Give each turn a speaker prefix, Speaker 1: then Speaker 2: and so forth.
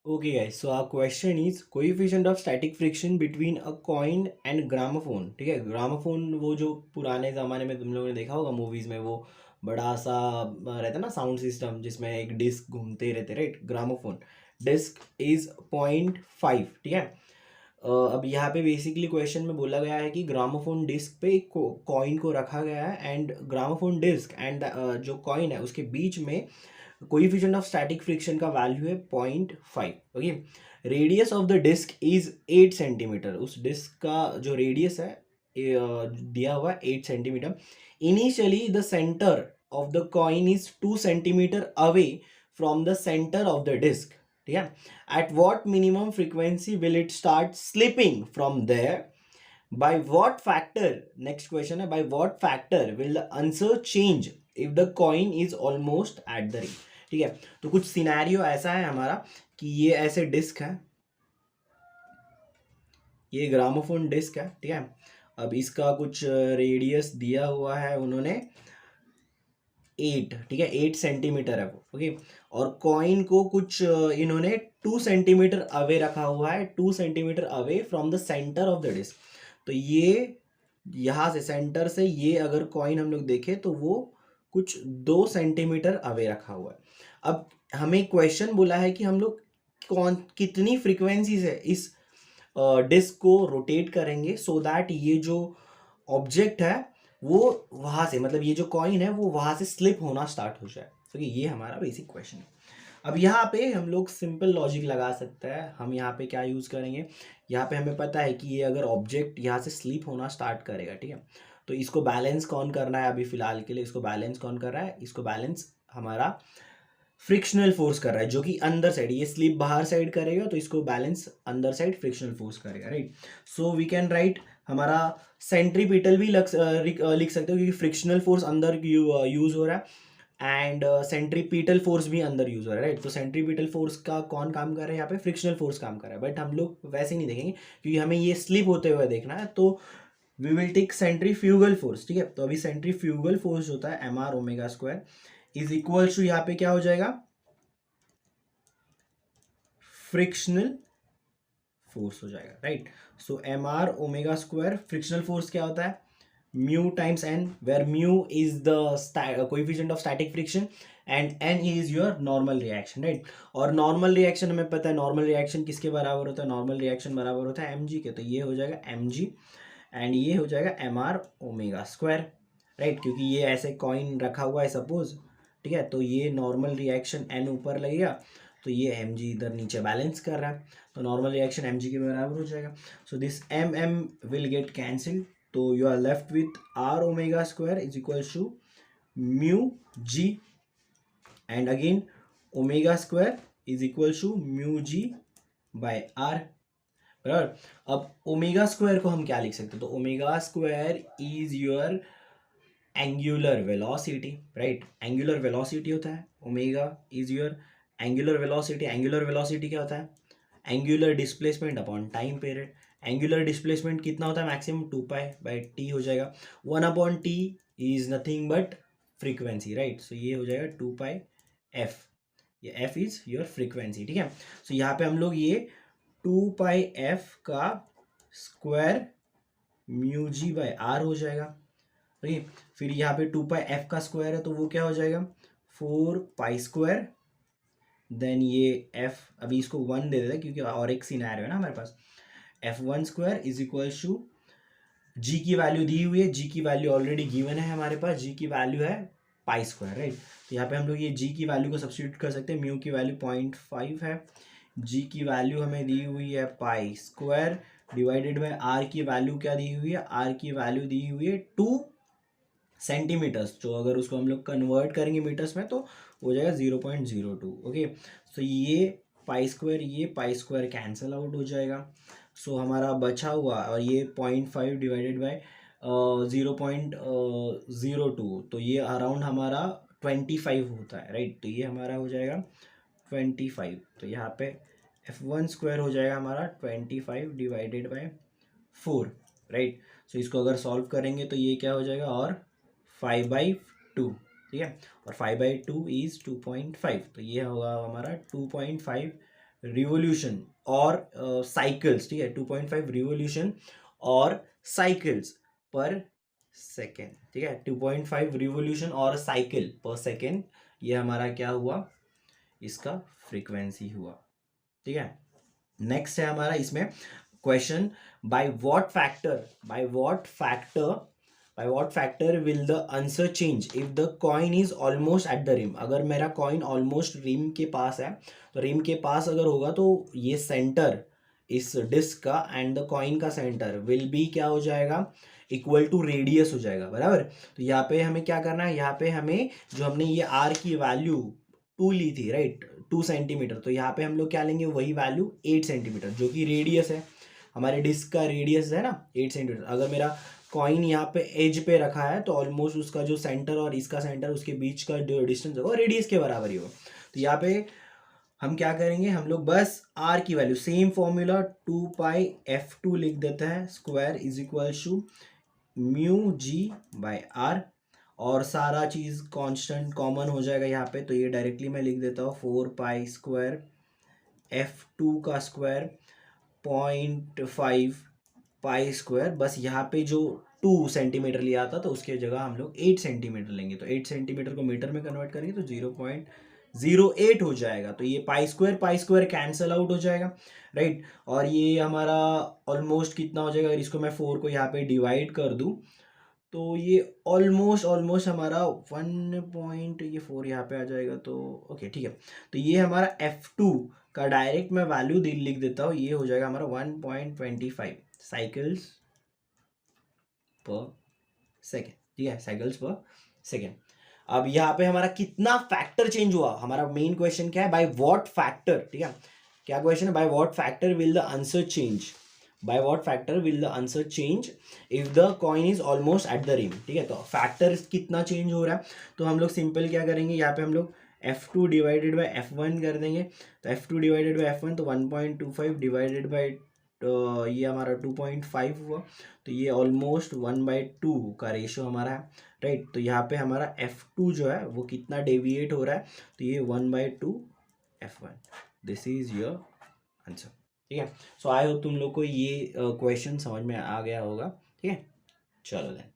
Speaker 1: Okay guys, so our question is coefficient of static friction between a coin and gramophone. ठीक है, gramophone वो जो पुराने ज़माने में तुम लोगों ने देखा होगा मूवीज़ में, वो बड़ा सा रहता ना साउंड सिस्टम जिसमें एक डिस्क घूमते रहते, राइट? ग्रामोफोन डिस्क इज 0.5, ठीक है। अब यहाँ पे बेसिकली क्वेश्चन में बोला गया है कि ग्रामोफोन डिस्क पे एक कॉइन को रखा गया है एंड ग्रामोफोन डिस्क एंड जो कॉइन है उसके बीच में कोएफिशिएंट ऑफ स्टैटिक फ्रिक्शन का वैल्यू है 0.5। Okay, radius of the disc is 8 centimetre. उस डिस्क का जो रेडियस है दिया हुआ 8 centimetre. Initially the centre of the coin is 2 centimetre away from the centre of the disc, ठीक है। At what minimum frequency will it start slipping from there? By what factor, next question है, by what factor will the answer change if the coin is almost at the ring? ठीक है, तो कुछ scenario ऐसा है हमारा कि ये ऐसे डिस्क है, ये ग्रामोफोन डिस्क है, ठीक है। अब इसका कुछ रेडियस दिया हुआ है उन्होंने 8, ठीक है, 8 सेंटीमीटर है वो, ओके। और कॉइन को कुछ इन्होंने 2 सेंटीमीटर अवे रखा हुआ है, 2 centimetre away from the centre of the disc. तो ये यहाँ से सेंटर से ये अगर कॉइन हम लोग देखें तो वो कुछ 2 सेंटीमीटर अवे रखा हुआ है। अब हमें क्वेश्चन बोला है कि हम लोग कौन कितनी फ्रीक्वेंसी से इस डिस्क को रोटेट करेंगे सो दैट ये जो ऑब्जेक्ट है वो वहाँ से, मतलब ये जो कॉइन है वो वहाँ से स्लिप होना स्टार्ट हो जाए। तो ये हमारा बेसिक क्वेश्चन है। अब यहाँ पे हम लोग सिंपल लॉजिक लगा सकते हैं। हम यहाँ पे क्या यूज़ करेंगे, यहाँ पे हमें पता है कि ये अगर ऑब्जेक्ट यहाँ से स्लिप होना स्टार्ट करेगा, ठीक है, तो इसको बैलेंस कौन करना है? अभी फिलहाल के लिए इसको बैलेंस कौन कर रहा है? इसको बैलेंस हमारा फ्रिक्शनल फोर्स कर रहा है, जो कि अंदर साइड, ये स्लिप बाहर साइड करेगा तो इसको बैलेंस अंदर साइड फ्रिक्शनल फोर्स करेगा, right. So we can write हमारा सेंट्रीपिटल भी लिख सकते हो क्योंकि फ्रिक्शनल फोर्स अंदर यूज हो रहा है एंड सेंट्रीपिटल फोर्स भी अंदर यूज हो रहा है, राइट। तो सेंट्रीपिटल फोर्स का कौन काम कर रहा है? यहाँ पे फ्रिक्शनल फोर्स काम कर रहा है, बट हम लोग वैसे नहीं देखेंगे क्योंकि हमें ये स्लिप होते हुए देखना है। तो we will take centrifugal force, ठीक है। तो अभी सेंट्रीफ्यूगल फोर्स होता है m r omega square is equal to, यहाँ पे क्या हो जाएगा? फ्रिक्शनल फोर्स हो जाएगा, right. So m r omega square, frictional force क्या होता है? Mu times N, where mu is the coefficient of static friction and N is your normal reaction, right. और नॉर्मल रिएक्शन हमें पता है, नॉर्मल रिएक्शन किसके बराबर होता है? नॉर्मल रिएक्शन बराबर होता है एम जी के। तो ये हो जाएगा एम जी एंड ये हो जाएगा m r omega square, right. क्योंकि ये ऐसे कॉइन रखा हुआ है सपोज, ठीक है, तो ये नॉर्मल रिएक्शन एन ऊपर लगेगा तो ये एम जी इधर नीचे बैलेंस कर रहा है, तो नॉर्मल रिएक्शन एम जी के बराबर हो जाएगा। So this m m will get cancel, तो you are left with r omega square is equal to mu g and again omega square is equal to mu g by r, बराबर। अब omega square को हम क्या लिख सकते हैं? तो omega square is your angular velocity, right. Angular velocity होता है, omega is your angular velocity. Angular velocity क्या होता है? Angular displacement upon time period. Angular displacement कितना होता है? मैक्सिमम 2π/t हो जाएगा। 1/t is nothing but frequency, right. सो ये हो जाएगा 2πf, ये f इज योर फ्रीक्वेंसी, ठीक है। सो यहाँ पे हम लोग ये 2πf का square mu g by r हो जाएगा, ठीक है। फिर यहाँ पे 2πf का स्क्वायर है तो वो क्या हो जाएगा? 4π²। देन ये f, अभी इसको 1 दे देते हैं क्योंकि और एक सिनेरियो है ना हमारे पास। f1² is equal to, g की वैल्यू दी हुई है, g की वैल्यू ऑलरेडी गिवन है हमारे पास, g की वैल्यू है π², राइट। तो यहाँ पे हम लोग ये g की वैल्यू को सब्स्टिट्यूट कर सकते हैं। म्यू की वैल्यू 0.5 है, g की वैल्यू हमें दी हुई है π² डिवाइडेड बाय r की वैल्यू क्या दी हुई है? r की वैल्यू दी हुई है 2 सेंटीमीटर्स, जो अगर उसको हम लोग कन्वर्ट करेंगे मीटर्स में तो हो जाएगा 0.02। ओके, सो ये पाई स्क्वायर कैंसिल आउट हो जाएगा। सो हमारा बचा हुआ, और ये 0.5 डिवाइडेड बाय 0.02, तो ये अराउंड हमारा 25 होता है, राइट। तो ये हमारा हो जाएगा 25। तो यहाँ पे f1² हो जाएगा हमारा 25 डिवाइडेड बाय 4, राइट। सो इसको अगर सॉल्व करेंगे तो ये क्या हो जाएगा? और 5/2, ठीक है, और 5/2 इज 2.5, तो ये होगा हमारा 2.5 रिवोल्यूशन और साइकिल्स, ठीक है, 2.5 रिवोल्यूशन और साइकिल्स पर सेकेंड, ठीक है, 2.5 रिवोल्यूशन और साइकिल पर सेकेंड, ये हमारा क्या हुआ, इसका फ्रीक्वेंसी हुआ, ठीक है। नेक्स्ट है हमारा इसमें question, by what factor will the answer change if the coin is almost at the rim. अगर मेरा कॉइन ऑलमोस्ट रिम के पास है, तो रिम के पास अगर होगा तो ये सेंटर इस डिस्क का एंड द कॉइन का सेंटर विल बी क्या हो जाएगा, इक्वल टू रेडियस हो जाएगा, बराबर। तो यहाँ पे हमें क्या करना है, यहाँ पे हमें जो हमने ये आर की वैल्यू 2 ली थी, राइट, 2 सेंटीमीटर, तो यहाँ पे हम लोग क्या लेंगे, वही वैल्यू 8 सेंटीमीटर जो कि रेडियस है, हमारे डिस्क का रेडियस है ना 8 सेंटीमीटर। अगर मेरा कॉइन यहाँ पे एज पे रखा है तो ऑलमोस्ट उसका जो सेंटर और इसका सेंटर उसके बीच का जो डिस्टेंस होगा रेडियस के बराबर ही होगा। तो यहाँ पे हम क्या करेंगे, हम लोग बस आर की वैल्यू सेम फॉर्मूला 2πf2 लिख देते हैं, square is equal to mu g by r, और सारा चीज़ कांस्टेंट कॉमन हो जाएगा यहाँ पे, तो ये डायरेक्टली मैं लिख देता हूँ 4π स्क्वायर f2 का स्क्वायर 0.5 पाई स्क्वायर, बस यहाँ पे जो 2 सेंटीमीटर लिया था तो उसके जगह हम लोग 8 सेंटीमीटर लेंगे, तो 8 सेंटीमीटर को मीटर में कन्वर्ट करेंगे तो 0.08 हो जाएगा। तो ये पाई स्क्वायर कैंसल आउट हो जाएगा, राइट। और ये हमारा ऑलमोस्ट कितना हो जाएगा, अगर इसको मैं 4 को यहाँ पे डिवाइड कर दूँ तो ये ऑलमोस्ट हमारा 1 पॉइंट, ये 4 यहाँ पे आ जाएगा, तो ओके ठीक है। तो ये हमारा F2 का डायरेक्ट मैं वैल्यू लिख देता हूँ, ये हो जाएगा हमारा 1.25 साइकिल्स पर सेकेंड, ठीक है, साइकिल्स पर सेकेंड। अब यहाँ पे हमारा कितना फैक्टर चेंज हुआ, हमारा मेन क्वेश्चन क्या है, बाय व्हाट फैक्टर, ठीक है, क्या क्वेश्चन है, by what factor will the answer change, by what factor will the answer change if the coin is almost at the rim, ठीक है। तो फैक्टर कितना चेंज हो रहा है, तो हम लोग सिंपल क्या करेंगे, यहाँ पे हम लोग F2 डिवाइडेड बाय F1 कर देंगे, तो F2 डिवाइडेड बाय F1 तो 1.25 डिवाइडेड बाय ये हमारा 2.5 हुआ, तो ये ऑलमोस्ट 1/2 का रेशियो हमारा है, राइट। तो यहाँ पे हमारा F2 जो है वो कितना डेविएट हो रहा है, तो ये 1/2 F1, this is your answer, ठीक है। सो आई होप तुम लोग को ये क्वेश्चन समझ में आ गया होगा, ठीक है। चलो देन।